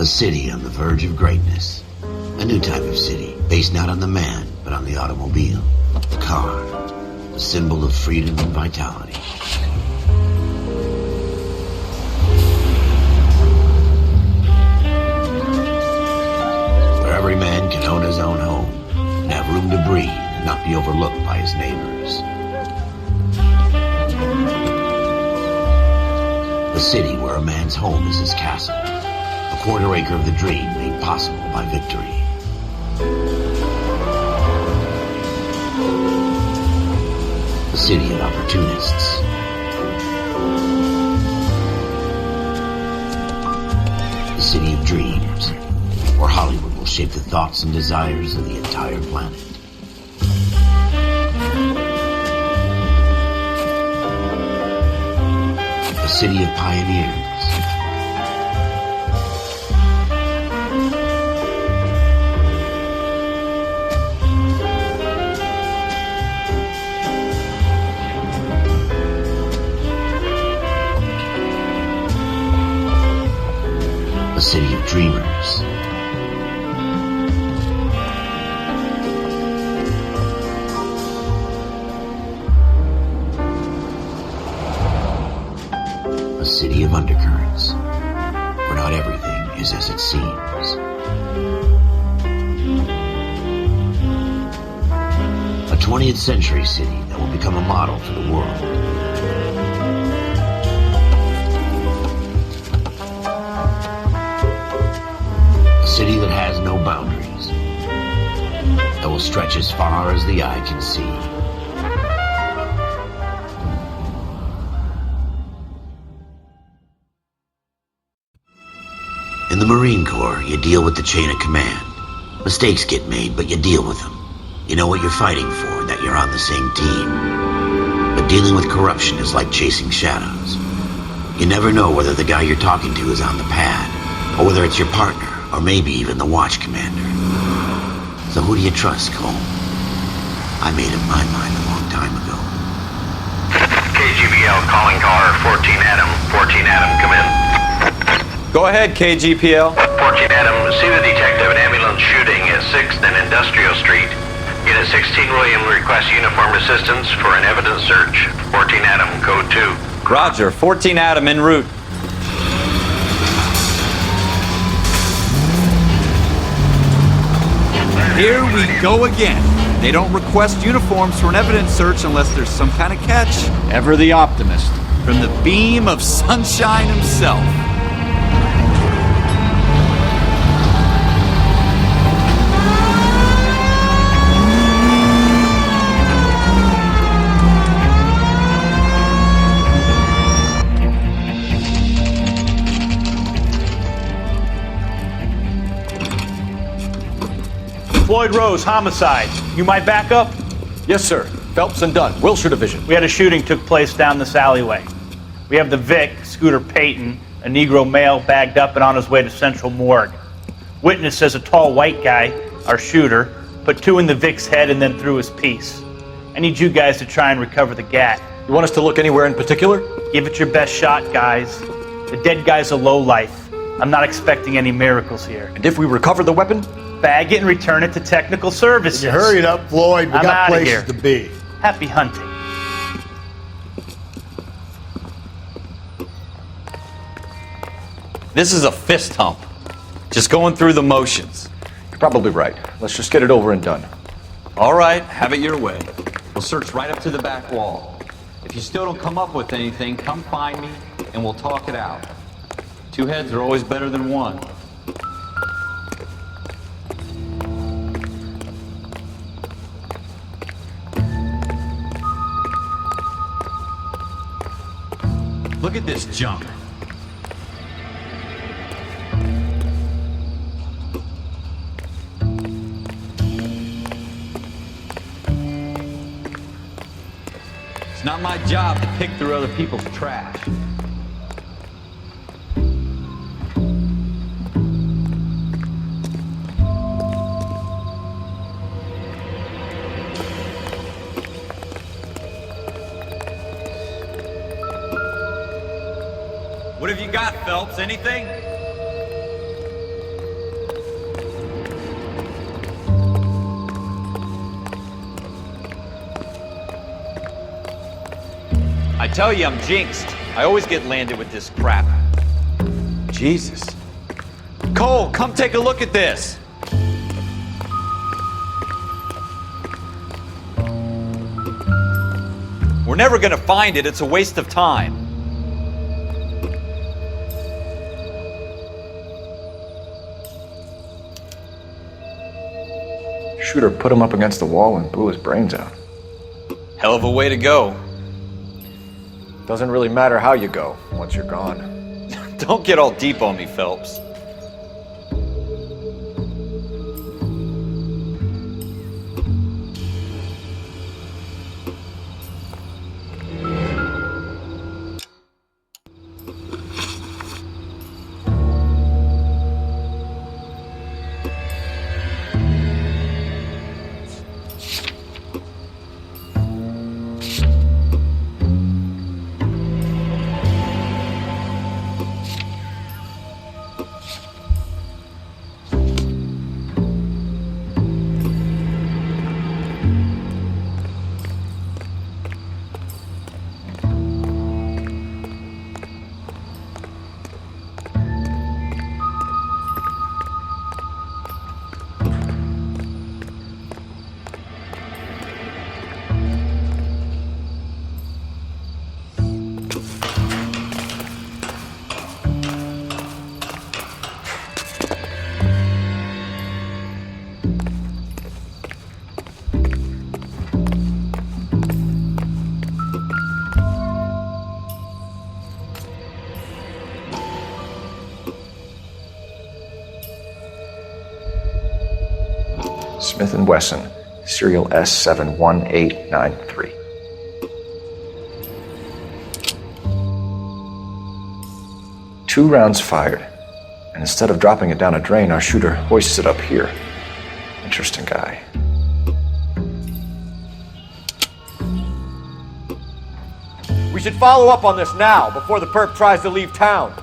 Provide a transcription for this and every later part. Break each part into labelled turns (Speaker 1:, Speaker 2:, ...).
Speaker 1: A city on the verge of greatness. A new type of city, based not on the man, but on the automobile. The car. The symbol of freedom and vitality. Where every man can own his own home, and have room to breathe, and not be overlooked by his neighbors. A city where a man's home is his castle. A quarter acre of the dream made possible by victory. A city of opportunists. A city of dreams, where Hollywood will shape the thoughts and desires of the entire planet. A city of pioneers. A city of dreamers. A city of undercurrents, where not everything is as it seems. A 20th century city that will become a model for the world. A city that has no boundaries, that will stretch as far as the eye can see. In the Marine Corps, you deal with the chain of command. Mistakes get made, but you deal with them. You know what you're fighting for, that you're on the same team. But dealing with corruption is like chasing shadows. You never know whether the guy you're talking to is on the pad, or whether it's your partner, or maybe even the watch commander. So who do you trust, Cole? I made up my mind a long time ago.
Speaker 2: KGBL calling car 14 Adam. 14 Adam, come in.
Speaker 3: Go ahead, KGPL.
Speaker 2: 14 Adam, see the detective, an ambulance shooting at 6th and Industrial Street. Unit 16 William requests uniformed assistance for an evidence search. 14 Adam, code 2.
Speaker 3: Roger, 14 Adam en route.
Speaker 4: Here we go again. They don't request uniforms for an evidence search unless there's some kind of catch. Ever the optimist. From the beam of sunshine himself.
Speaker 5: Floyd Rose, homicide. You might back up?
Speaker 6: Yes, sir. Phelps and Dunn, Wilshire Division.
Speaker 5: We had a shooting took place down this alleyway. We have the Vic, Scooter Payton, a Negro male bagged up and on his way to Central Morgue. Witness says a tall white guy, our shooter, put 2 in the Vic's head and then threw his piece. I need you guys to try and recover the gat.
Speaker 6: You want us to look anywhere in particular?
Speaker 5: Give it your best shot, guys. The dead guy's a lowlife. I'm not expecting any miracles here.
Speaker 6: And if we recover the weapon?
Speaker 5: Bag it and return it to technical services.
Speaker 7: You hurry it up, Floyd. We
Speaker 5: I'm
Speaker 7: got
Speaker 5: outta
Speaker 7: places
Speaker 5: here.
Speaker 7: to be.
Speaker 5: Happy hunting.
Speaker 3: This is a fist hump. Just going through the motions.
Speaker 6: You're probably right. Let's just get it over and done.
Speaker 3: All right, have it your way. We'll search right up to the back wall. If you still don't come up with anything, come find me and we'll talk it out. 2 heads are always better than 1. Look at this junk. It's not my job to pick through other people's trash. What have you got, Phelps? Anything? tell you, I'm jinxed. I always get landed with this crap.
Speaker 4: Jesus. Cole, come take a look at this.
Speaker 3: We're never gonna find it. It's a waste of time.
Speaker 6: Shooter put him up against the wall and blew his brains out.
Speaker 3: Hell of a way to go.
Speaker 6: Doesn't really matter how you go once you're gone.
Speaker 3: Don't get all deep on me, Phelps.
Speaker 6: Smith & Wesson, serial S71893. Two rounds fired, and instead of dropping it down a drain, our shooter hoists it up here. Interesting guy.
Speaker 4: We should follow up on this now, before the perp tries to leave town.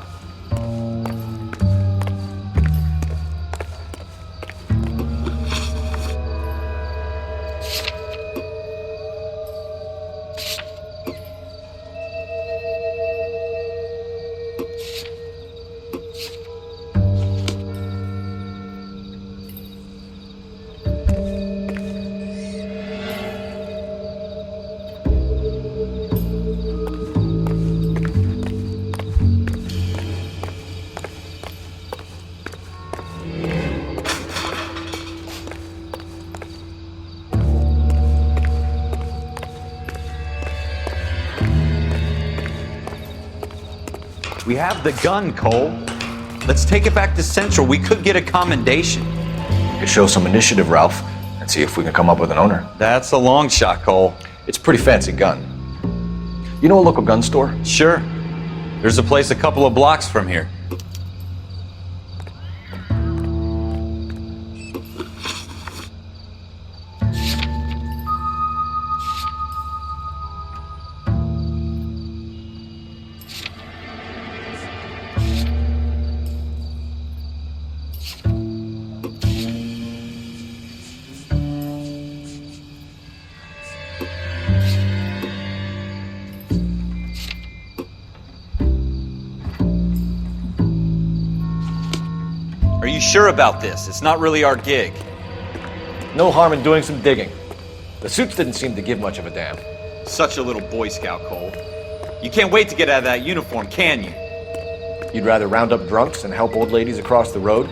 Speaker 3: We have the gun, Cole. Let's take it back to Central. We could get a commendation.
Speaker 6: We could show some initiative, Ralph, and see if we can come up with an owner.
Speaker 3: That's a long shot, Cole.
Speaker 6: It's a pretty fancy gun. You know a local gun store?
Speaker 3: Sure. There's a place a couple of blocks from here. Are you sure about this? It's not really our gig.
Speaker 6: No harm in doing some digging. The suits didn't seem to give much of a damn.
Speaker 3: Such a little Boy Scout, Cole. You can't wait to get out of that uniform, can you?
Speaker 6: You'd rather round up drunks and help old ladies across the road?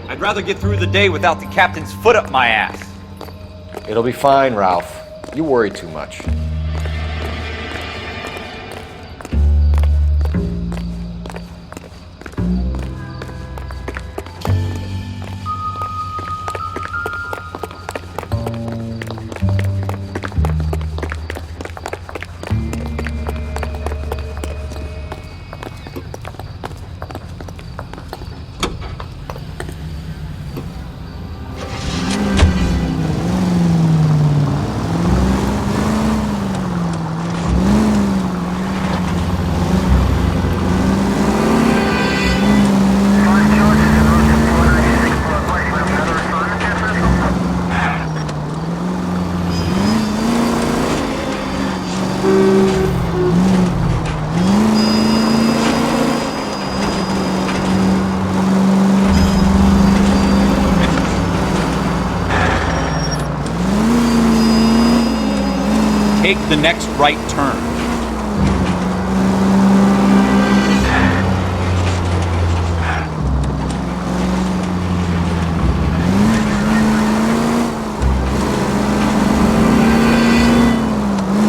Speaker 3: I'd rather get through the day without the captain's foot up my ass.
Speaker 6: It'll be fine, Ralph. You worry too much.
Speaker 4: the next right turn.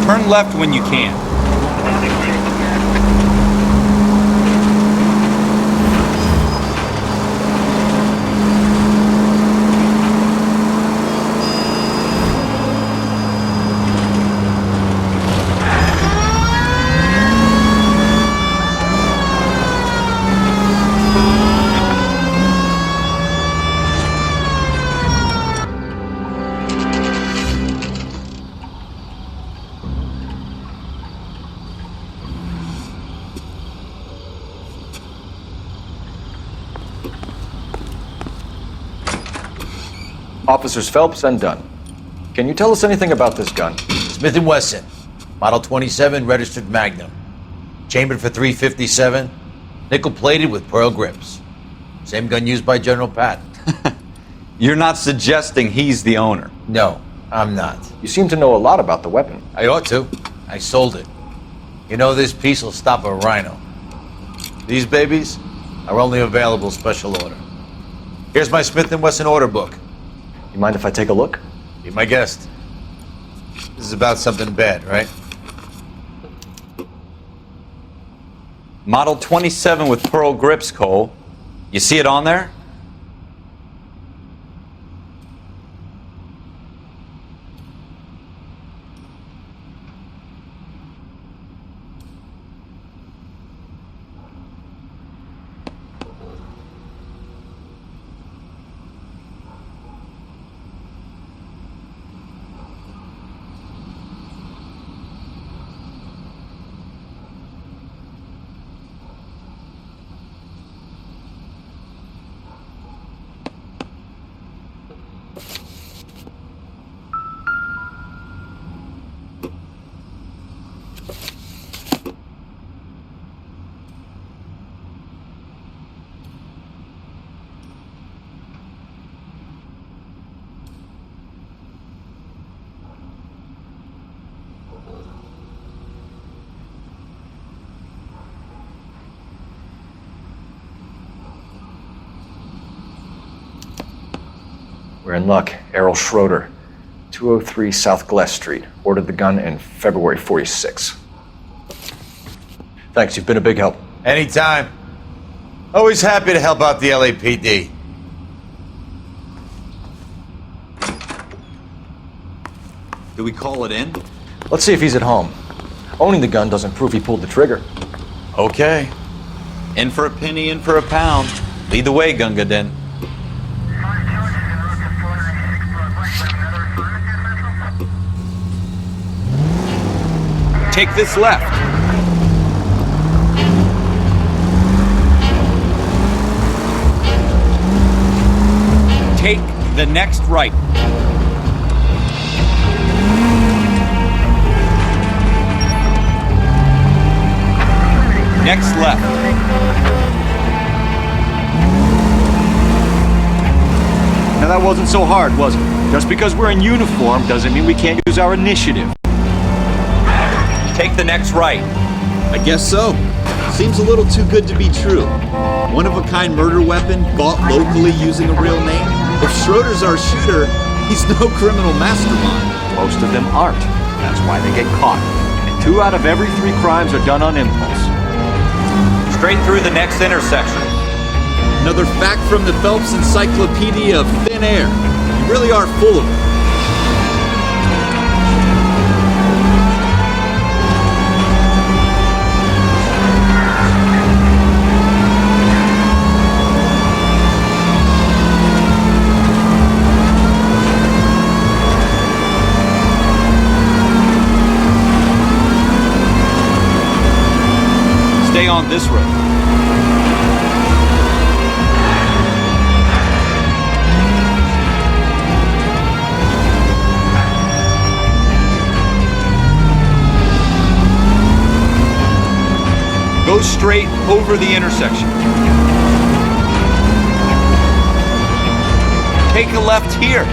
Speaker 4: Turn left when you can.
Speaker 6: Officers Phelps and Dunn. Can you tell us anything about this gun?
Speaker 7: Smith & Wesson, Model 27, registered Magnum. Chambered for .357, nickel-plated with pearl grips. Same gun used by General Patton.
Speaker 3: You're not suggesting he's the owner?
Speaker 7: No, I'm not.
Speaker 6: You seem to know a lot about the weapon.
Speaker 7: I ought to. I sold it. You know, this piece will stop a rhino. These babies are only available special order. Here's my Smith & Wesson order book.
Speaker 6: You mind if I take a look?
Speaker 7: Be my guest. This is about something bad, right?
Speaker 3: Model 27 with pearl grips, Cole. You see it on there?
Speaker 6: We're in luck. Errol Schroeder, 203 South Gless Street. Ordered the gun in February '46. Thanks, you've been a big help.
Speaker 7: Anytime. Always happy to help out the LAPD.
Speaker 4: Do we call it in?
Speaker 6: Let's see if he's at home. Owning the gun doesn't prove he pulled the trigger.
Speaker 3: Okay. In for a penny, in for a pound. Lead the way, Gunga Din.
Speaker 4: Take this left. Take the next right. Next left. Now that wasn't so hard, was it? Just because we're in uniform doesn't mean we can't use our initiative.
Speaker 3: Take the next right.
Speaker 4: I guess so. Seems a little too good to be true. One-of-a-kind murder weapon bought locally using a real name? If Schroeder's our shooter, he's no criminal mastermind.
Speaker 6: Most of them aren't. That's why they get caught. And 2 out of every 3 crimes are done on impulse.
Speaker 3: Straight through the next intersection.
Speaker 4: Another fact from the Phelps Encyclopedia of Thin Air. You really are full of it. Stay on this road. Go straight over the intersection. Take a left here.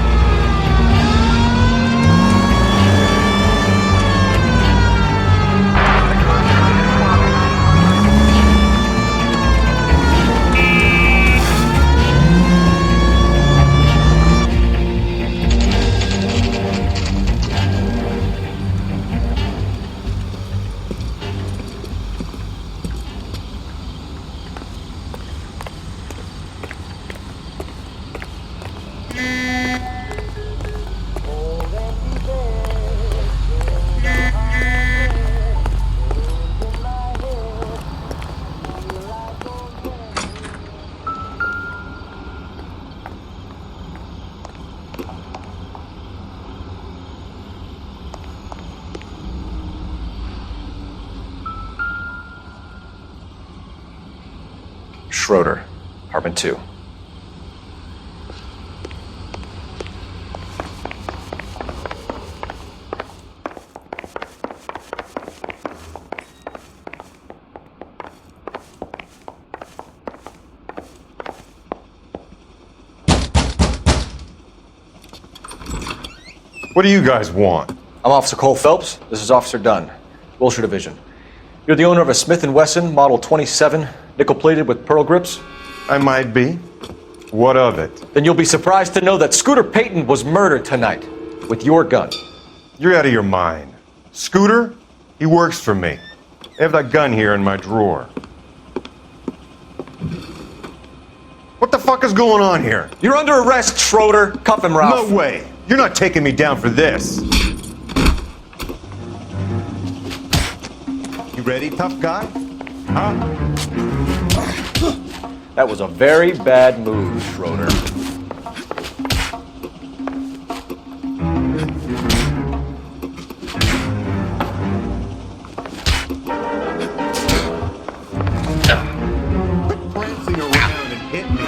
Speaker 6: Schroeder, Apartment 2.
Speaker 8: What do you guys want?
Speaker 6: I'm Officer Cole Phelps. This is Officer Dunn, Wilshire Division. You're the owner of a Smith & Wesson Model 27, nickel-plated with pearl grips?
Speaker 8: I might be. What of it?
Speaker 6: Then you'll be surprised to know that Scooter Payton was murdered tonight with your gun.
Speaker 8: You're out of your mind. Scooter? He works for me. I have that gun here in my drawer. What the fuck is going on here?
Speaker 6: You're under arrest, Schroeder. Cuff him, Ralph.
Speaker 8: No way. You're not taking me down for this. You ready, tough guy? Huh?
Speaker 6: That was a very bad move, Schroeder.
Speaker 8: Quit prancing around and hit me.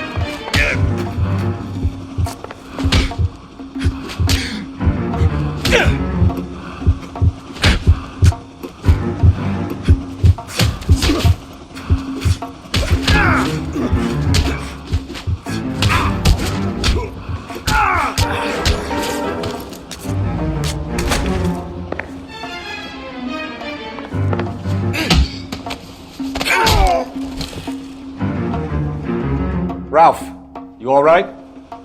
Speaker 6: Ralph, you all right?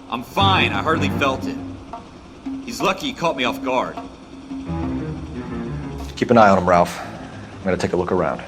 Speaker 3: I'm fine. I hardly felt it. He's lucky he caught me off guard.
Speaker 6: Keep an eye on him, Ralph. I'm gonna take a look around.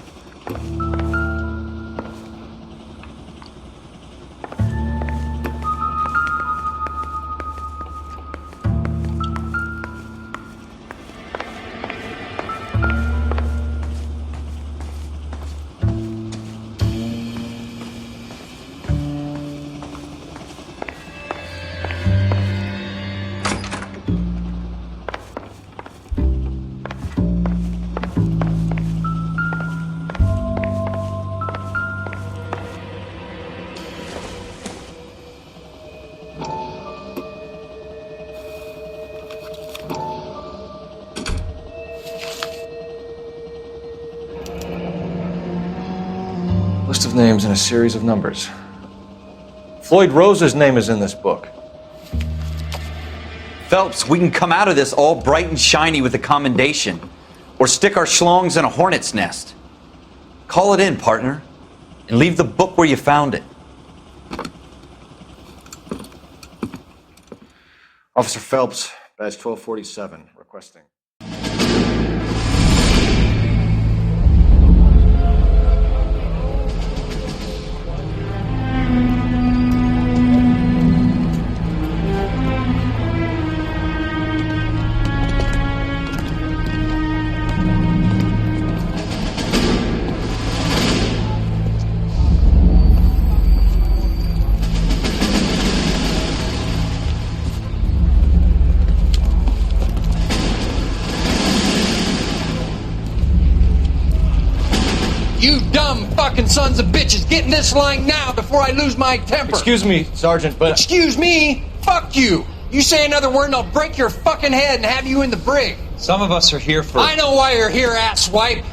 Speaker 6: List of names and a series of numbers. Floyd Rose's name is in this book.
Speaker 3: Phelps, we can come out of this all bright and shiny with a commendation. Or stick our schlongs in a hornet's nest. Call it in, partner. And leave the book where you found it.
Speaker 6: Officer Phelps, badge 1247, requesting.
Speaker 9: You dumb fucking sons of bitches, get in this line now before I lose my temper.
Speaker 6: Excuse me, Sergeant, but...
Speaker 9: Excuse me? Fuck you. You say another word and I'll break your fucking head and have you in the brig.
Speaker 3: Some of us are here for...
Speaker 9: I know why you're here, asswipe.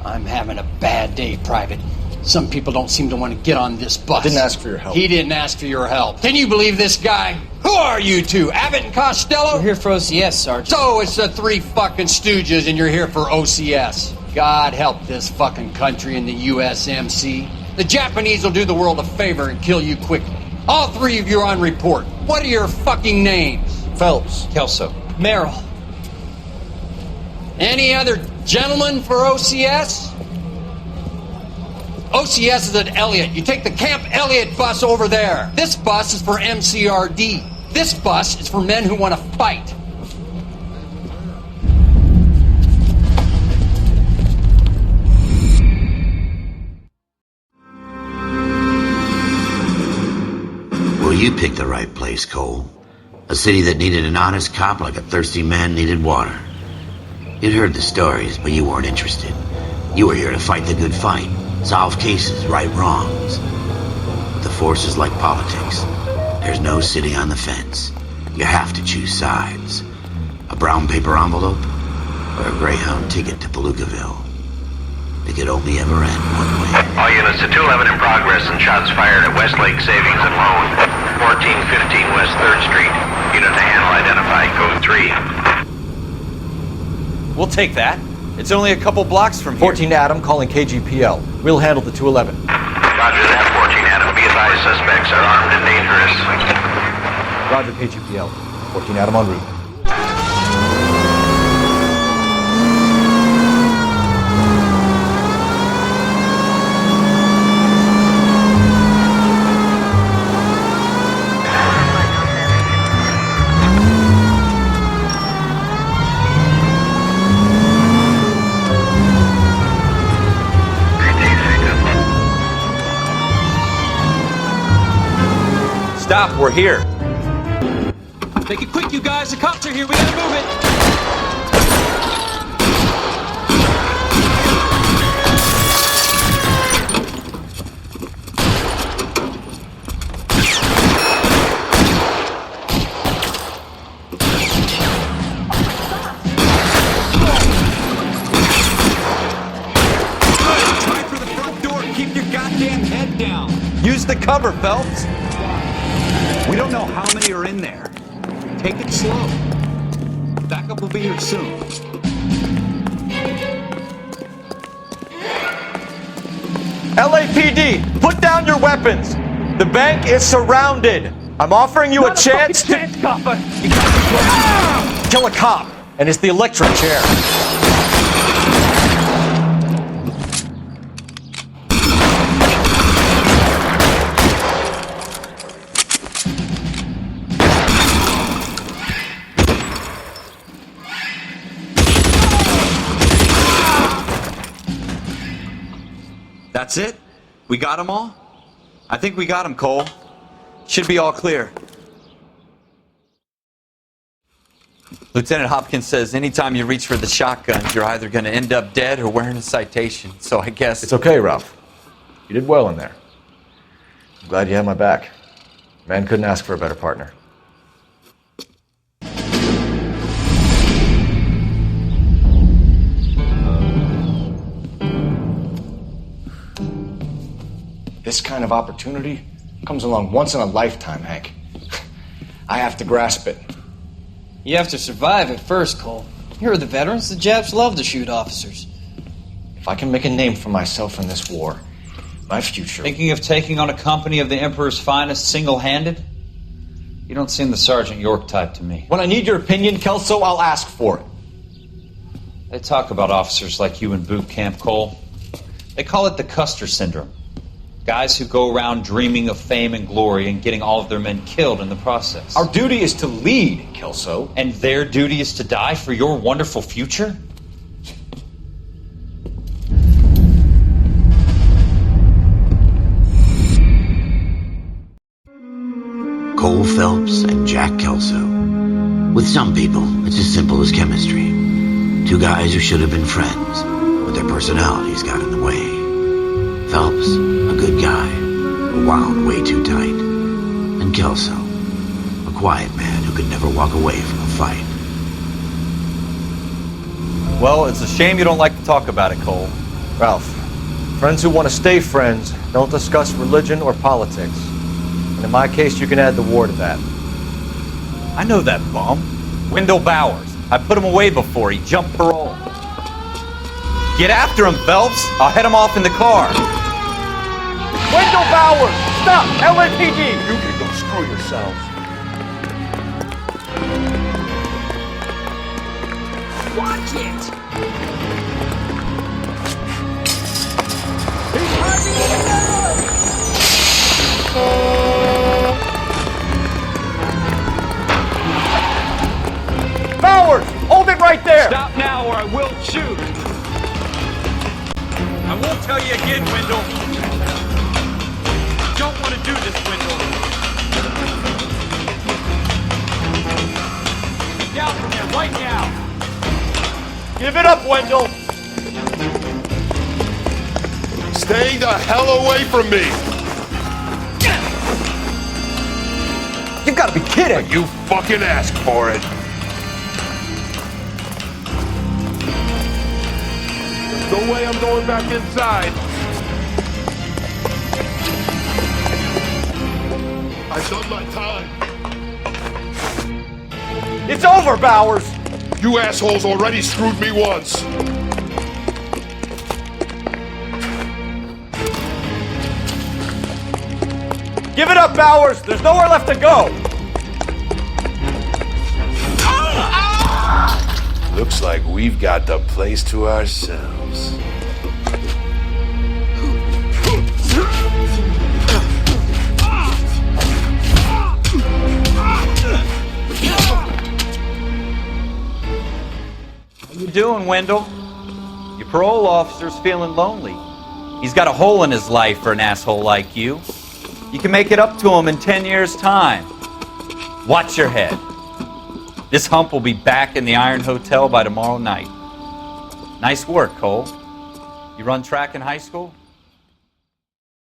Speaker 9: I'm having a bad day, Private. Some people don't seem to want to get on this bus.
Speaker 6: Didn't ask for your help.
Speaker 9: He didn't ask for your help. Can you believe this guy? Who are you two? Abbott and Costello?
Speaker 10: We're here for OCS, Sergeant.
Speaker 9: So it's the three fucking stooges and you're here for OCS. God help this fucking country and the USMC. The Japanese will do the world a favor and kill you quickly. All three of you are on report. What are your fucking names?
Speaker 6: Phelps.
Speaker 3: Kelso.
Speaker 10: Merrill.
Speaker 9: Any other gentlemen for OCS? OCS is at Elliott. You take the Camp Elliott bus over there. This bus is for MCRD. This bus is for men who want to fight.
Speaker 1: Well, you picked the right place, Cole. A city that needed an honest cop like a thirsty man needed water. You'd heard the stories, but you weren't interested. You were here to fight the good fight, solve cases, right wrongs. force is like politics. There's no sitting on the fence. You have to choose sides. A brown paper envelope or a Greyhound ticket to Palookaville. It could only ever end one way.
Speaker 2: All units to 211 in progress and shots fired at Westlake Savings and Loan, 1415 West 3rd Street. Unit to handle identified, code 3.
Speaker 3: We'll take that. It's only a couple blocks from here.
Speaker 6: 14 Adam calling KGPL. We'll handle the 211.
Speaker 2: Roger that, 14 Adam. Be advised, suspects are armed and dangerous.
Speaker 6: Roger, KGPL. 14 Adam en route.
Speaker 3: Stop, we're here.
Speaker 10: Make it quick, you guys. The cops are here. We gotta move it.
Speaker 4: Try for the front door. Keep your goddamn head down.
Speaker 3: Use the cover, Phelps.
Speaker 4: We don't know how many are in there. Take it slow. Backup will be here soon.
Speaker 6: LAPD, put down your weapons. The bank is surrounded. I'm offering you a chance to kill a cop, and it's the electric chair.
Speaker 3: That's it? We got them all? I think we got them, Cole. Should be all clear. Lieutenant Hopkins says anytime you reach for the shotguns, you're either going to end up dead or wearing a citation. So I guess...
Speaker 6: It's okay, Ralph. You did well in there. I'm glad you had my back. Man couldn't ask for a better partner. This kind of opportunity comes along once in a lifetime, Hank. I have to grasp it.
Speaker 10: You have to survive it first, Cole. Here are the veterans. The Japs love to shoot officers.
Speaker 6: If I can make a name for myself in this war, my future...
Speaker 11: Thinking of taking on a company of the Emperor's finest single-handed? You don't seem the Sergeant York type to me.
Speaker 6: When I need your opinion, Kelso, I'll ask for it.
Speaker 11: They talk about officers like you in boot camp, Cole. They call it the Custer Syndrome. Guys who go around dreaming of fame and glory and getting all of their men killed in the process.
Speaker 6: Our duty is to lead, Kelso.
Speaker 11: And their duty is to die for your wonderful future?
Speaker 1: Cole Phelps and Jack Kelso. With some people, it's as simple as chemistry. Two guys who should have been friends, but their personalities got in the way. Phelps, a good guy, but wound way too tight. And Kelso, a quiet man who could never walk away from a fight.
Speaker 3: Well, it's a shame you don't like to talk about it, Cole.
Speaker 6: Ralph, friends who want to stay friends don't discuss religion or politics. And in my case, you can add the war to that.
Speaker 3: I know that bum. Wendell Bowers. I put him away before. He jumped parole. Get after him, Phelps. I'll head him off in the car.
Speaker 6: Wendell Bowers! Stop! LAPD! You can go screw yourselves.
Speaker 10: Watch it!
Speaker 6: Bowers! Hold it right there!
Speaker 3: Stop now or I will shoot. I won't tell you again, Wendell. You don't want to do this, Wendell. Get down from there right now.
Speaker 6: Give it up, Wendell!
Speaker 8: Stay the hell away from me!
Speaker 11: You gotta be kidding!
Speaker 12: You fucking asked for it. There's no way I'm going back inside. I've done my time.
Speaker 11: It's over, Bowers!
Speaker 12: You assholes already screwed me once.
Speaker 11: Give it up, Bowers! There's nowhere left to go!
Speaker 12: Looks like we've got the place to ourselves.
Speaker 3: How you doing, Wendell? Your parole officer's feeling lonely. He's got a hole in his life for an asshole like you. You can make it up to him in 10 years' time. Watch your head. This hump will be back in the Iron Hotel by tomorrow night. Nice work, Cole. You run track in high school?